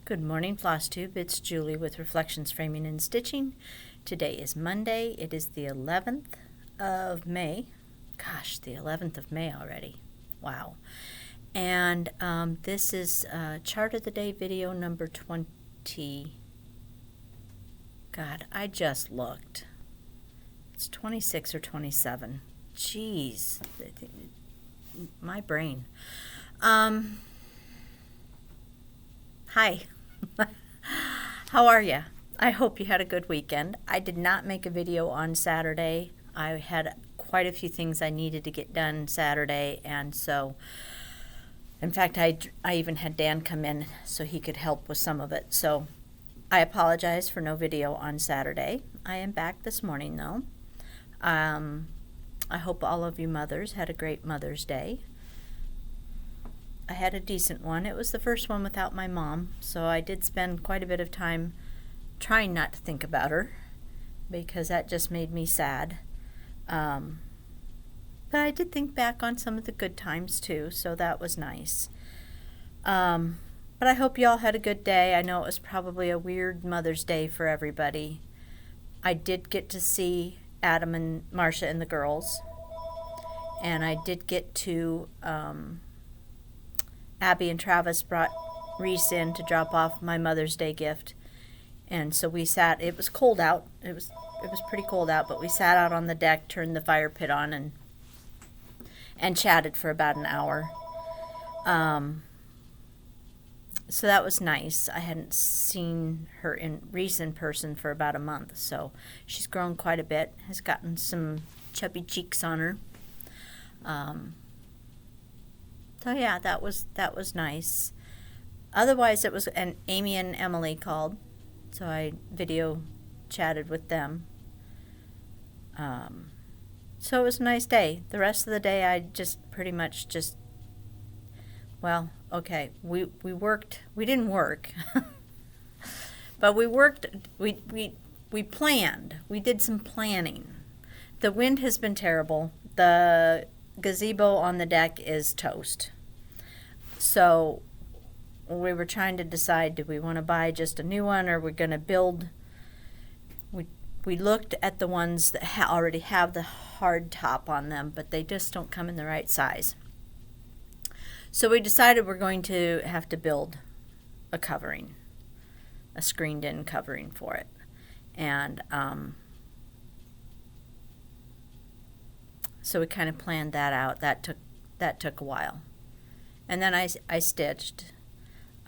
Good morning, FlossTube. It's Julie with Reflections Framing and Stitching. Today is Monday. It is the 11th of May. Gosh, the 11th of May already. Wow. And this is Chart of the Day video number 20. God, I just looked. It's 26 or 27. Jeez. My brain. Hi. How are you? I hope you had a good weekend. I did not make a video on Saturday. I had quite a few things I needed to get done Saturday, and so, in fact, I even had Dan come in so he could help with some of it. So I apologize for no video on Saturday. I am back this morning, though. I hope all of you mothers had a great Mother's Day. I had a decent one. It was the first one without my mom, so I did spend quite a bit of time trying not to think about her because that just made me sad. But I did think back on some of the good times too, so that was nice. But I hope you all had a good day. I know it was probably a weird Mother's Day for everybody. I did get to see Adam and Marcia and the girls, and I did get to Abby and Travis brought Reese in to drop off my Mother's Day gift, and so we sat. It was cold out. It was pretty cold out, but we sat out on the deck, turned the fire pit on, and chatted for about an hour. So that was nice. I hadn't seen Reese in person for about a month, so she's grown quite a bit. Has gotten some chubby cheeks on her. So yeah, that was nice. Otherwise, it was, and Amy and Emily called, so I video chatted with them. So it was a nice day. The rest of the day, I just pretty much just, well, okay, we worked. We didn't work, but we worked. We planned. We did some planning. The wind has been terrible. The gazebo on the deck is toast. So we were trying to decide, do we want to buy just a new one, or we're going to build. We looked at the ones that already have the hard top on them, but they just don't come in the right size. So we decided we're going to have to build a covering, a screened-in covering for it. And so we kind of planned that out. That took a while. And then I stitched.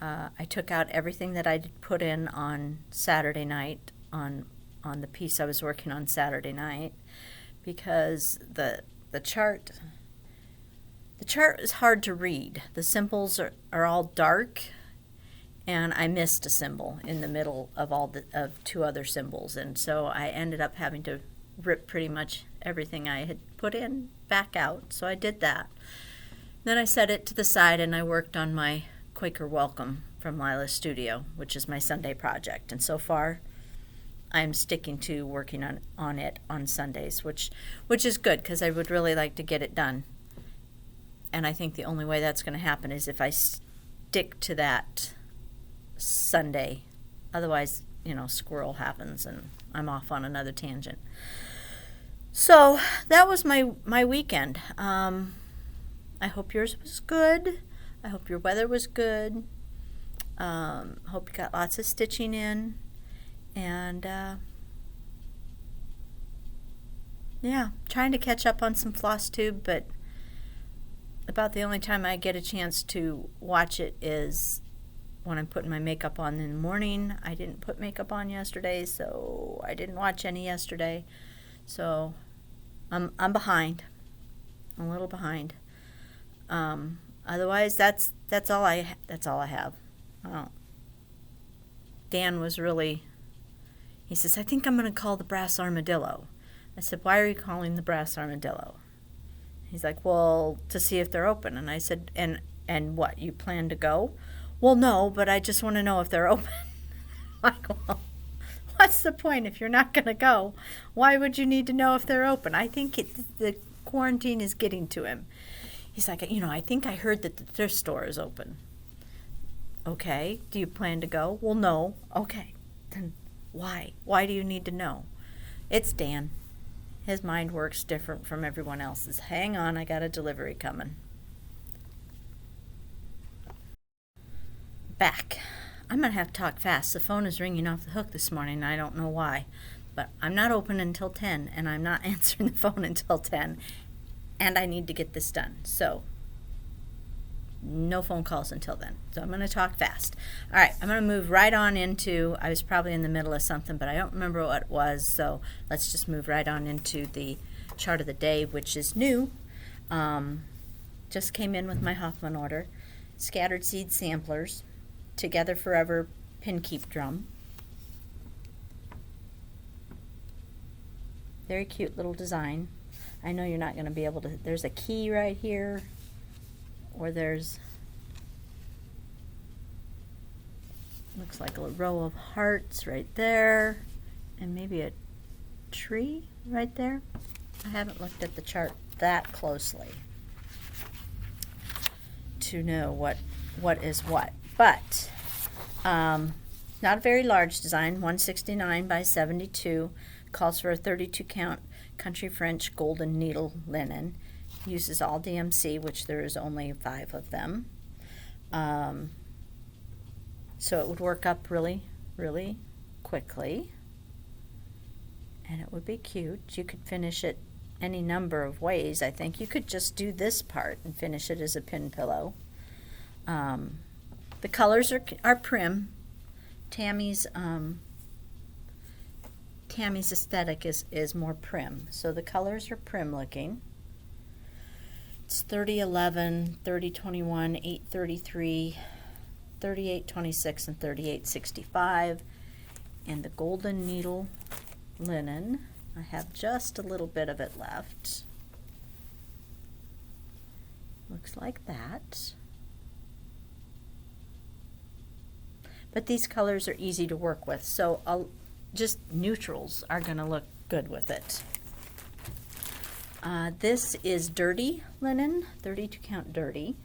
I took out everything that I put in on Saturday night on the piece I was working on Saturday night, because the chart is hard to read. The symbols are all dark, and I missed a symbol in the middle of of two other symbols, and so I ended up having to rip pretty much everything I had put in back out. So I did that. Then I set it to the side and I worked on my Quaker Welcome from Lila's Studio, which is my Sunday project. And so far, I'm sticking to working on it on Sundays, which is good because I would really like to get it done. And I think the only way that's going to happen is if I stick to that Sunday. Otherwise, squirrel happens and I'm off on another tangent. So that was my weekend. I hope yours was good. I hope your weather was good. Hope you got lots of stitching in. And yeah, trying to catch up on some FlossTube, but about the only time I get a chance to watch it is when I'm putting my makeup on in the morning. I didn't put makeup on yesterday, so I didn't watch any yesterday. So I'm behind. I'm a little behind. Otherwise, that's all I have. Dan was really. He says, I think I'm going to call the brass armadillo. I said, why are you calling the brass armadillo? He's like, well, to see if they're open. And I said, and what, you plan to go? Well, no, but I just want to know if they're open. I'm like, well, what's the point if you're not going to go? Why would you need to know if they're open? I think the quarantine is getting to him. He's like, I think I heard that the thrift store is open. Okay. Do you plan to go? Well, no. Okay. Then why? Why do you need to know? It's Dan. His mind works different from everyone else's. Hang on, I got a delivery coming. Back. I'm going to have to talk fast. The phone is ringing off the hook this morning, and I don't know why. But I'm not open until 10, and I'm not answering the phone until 10, and I need to get this done. So, no phone calls until then. So I'm going to talk fast. All right, I'm going to move right on into, I was probably in the middle of something, but I don't remember what it was, so let's just move right on into the chart of the day, which is new. Just came in with my Hoffman order. Scattered seed samplers. Together Forever pin keep drum. Very cute little design. I know you're not going to be able to, there's a key right here, or there's, looks like a row of hearts right there, and maybe a tree right there. I haven't looked at the chart that closely to know what is what, but not a very large design. 169 by 72, calls for a 32 count country French golden needle linen, uses all DMC, which there is only 5 of them, so it would work up really quickly, and it would be cute. You could finish it any number of ways. I think you could just do this part and finish it as a pin pillow. The colors are prim. Tammy's aesthetic is more prim, so the colors are prim looking. It's 3011, 3021, 833, 3826, and 3865, and the golden needle linen. I have just a little bit of it left. Looks like that. But these colors are easy to work with, so just neutrals are going to look good with it. This is dirty linen, 32 count dirty,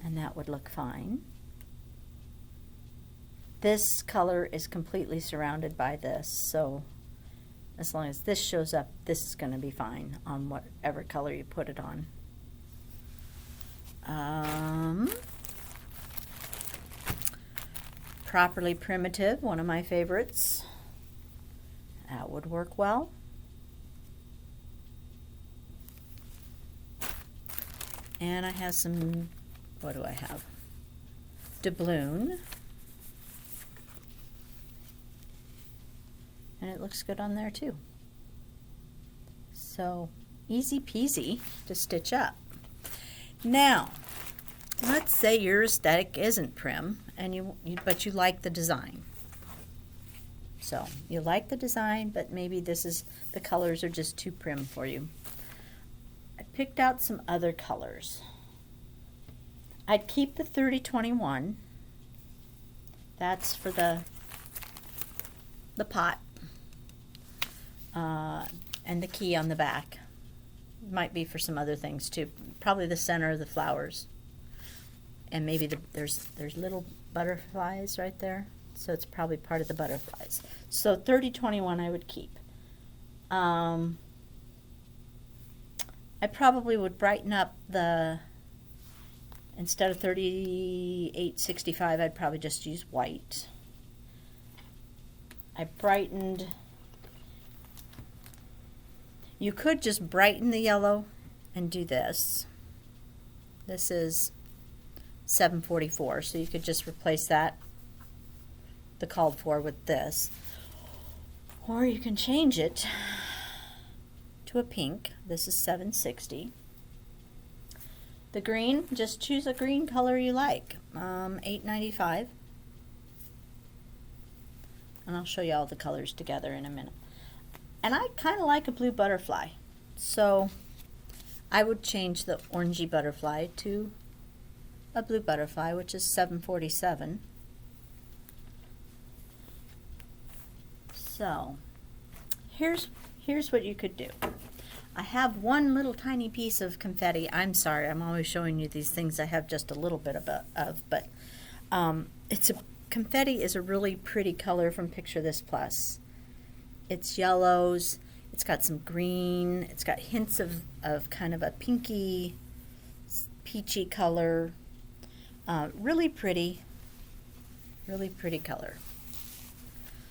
and that would look fine. This color is completely surrounded by this, so as long as this shows up, this is going to be fine on whatever color you put it on. Properly Primitive, one of my favorites. That would work well. And I have some, what do I have? Doubloon. And it looks good on there too. So easy peasy to stitch up. Now, let's say your aesthetic isn't prim, and but you like the design. So you like the design, but maybe the colors are just too prim for you. I picked out some other colors. I'd keep the 3021. That's for the pot, and the key on the back. Might be for some other things too. Probably the center of the flowers. And maybe there's little butterflies right there, so it's probably part of the butterflies. So 3021 I would keep. I probably would brighten up instead of 3865, I'd probably just use white. I brightened. You could just brighten the yellow and do this. This is 744, so you could just replace that, the called for, with this. Or you can change it to a pink. This is 760. The green, just choose a green color you like. 895. And I'll show you all the colors together in a minute. And I kind of like a blue butterfly, so I would change the orangey butterfly to a blue butterfly, which is 747. So here's what you could do. I have one little tiny piece of confetti. I'm sorry, I'm always showing you these things I have just a little bit of, but confetti is a really pretty color from Picture This Plus. It's yellows, it's got some green, it's got hints of kind of a pinky, peachy color. Really pretty color.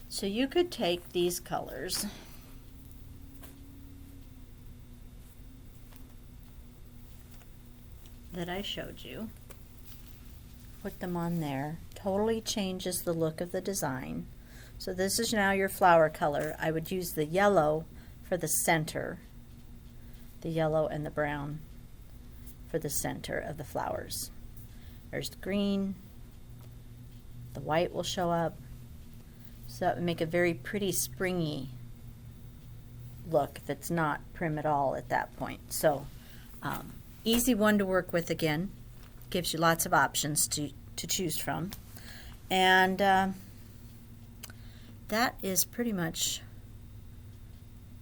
So you could take these colors that I showed you, put them on there. Totally changes the look of the design. So this is now your flower color. I would use the yellow for the center, the yellow and the brown for the center of the flowers. There's the green, the white will show up. So that would make a very pretty springy look that's not prim at all at that point. So easy one to work with again. Gives you lots of options to choose from. And that is pretty much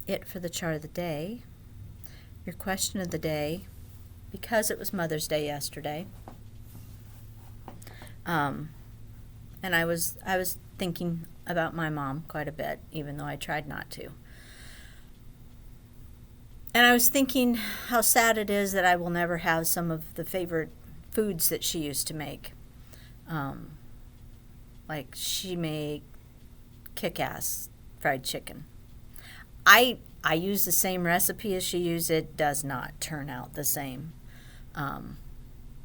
it for the chart of the day. Your question of the day, because it was Mother's Day yesterday, and I was thinking about my mom quite a bit, even though I tried not to. And I was thinking how sad it is that I will never have some of the favorite foods that she used to make. Like she made kick-ass fried chicken. I use the same recipe as she used. It does not turn out the same.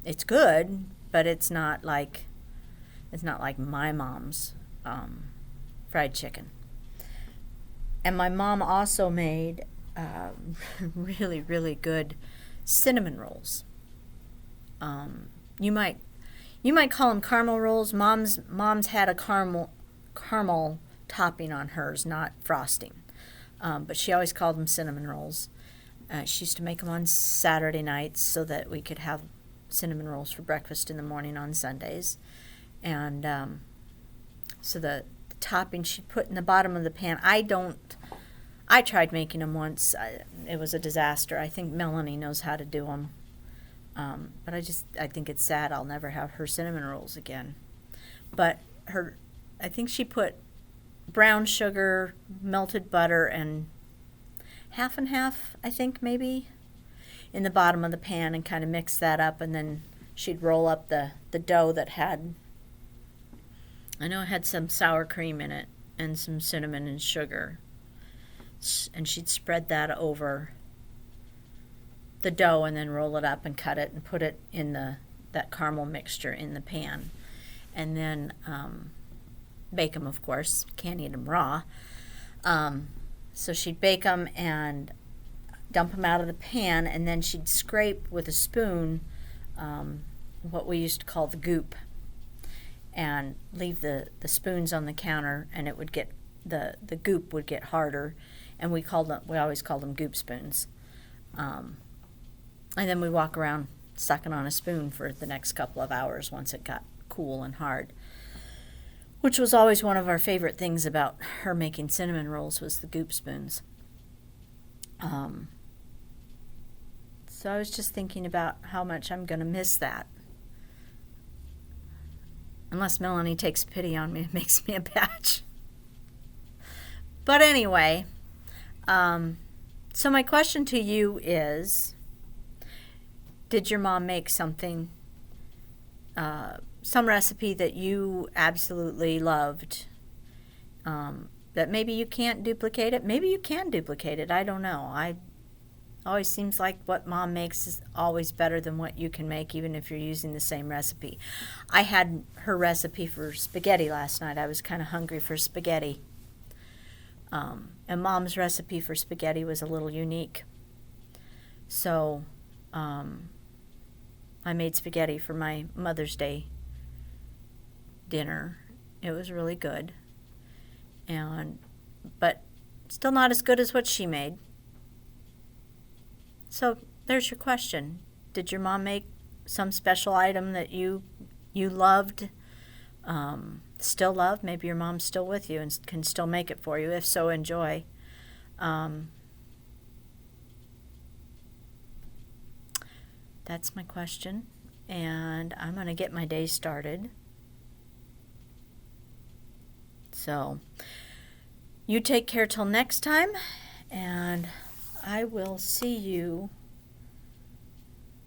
It's good, but it's not like my mom's fried chicken. And my mom also made really, really good cinnamon rolls. You might call them caramel rolls. Mom's had a caramel topping on hers, not frosting. But she always called them cinnamon rolls. She used to make them on Saturday nights so that we could have cinnamon rolls for breakfast in the morning on Sundays. And so the topping she'd put in the bottom of the pan. I tried making them once. It was a disaster. I think Melanie knows how to do them. But I think it's sad I'll never have her cinnamon rolls again. But I think she put brown sugar, melted butter, and half and half, I think maybe, in the bottom of the pan and kind of mix that up. And then she'd roll up the dough that had, I know it had some sour cream in it and some cinnamon and sugar. And she'd spread that over the dough and then roll it up and cut it and put it in that caramel mixture in the pan. And then bake them, of course. Can't eat them raw. So she'd bake them and dump them out of the pan, and then she'd scrape with a spoon what we used to call the goop, and leave the spoons on the counter, and it would get the goop would get harder, and we always called them goop spoons. And then we walk around sucking on a spoon for the next couple of hours once it got cool and hard, which was always one of our favorite things about her making cinnamon rolls was the goop spoons. So I was just thinking about how much I'm going to miss that. Unless Melanie takes pity on me and makes me a batch. But anyway, so my question to you is, did your mom make something, some recipe that you absolutely loved, that maybe you can't duplicate it? Maybe you can duplicate it. I don't know. Always seems like what mom makes is always better than what you can make, even if you're using the same recipe. I had her recipe for spaghetti last night. I was kind of hungry for spaghetti. And mom's recipe for spaghetti was a little unique. So I made spaghetti for my Mother's Day dinner. It was really good. But still not as good as what she made. So there's your question. Did your mom make some special item that you loved, still love? Maybe your mom's still with you and can still make it for you. If so, enjoy. That's my question. And I'm going to get my day started. So, you take care till next time, and I will see you,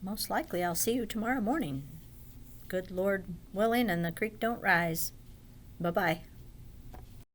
most likely I'll see you tomorrow morning. Good Lord willing, and the creek don't rise. Bye-bye.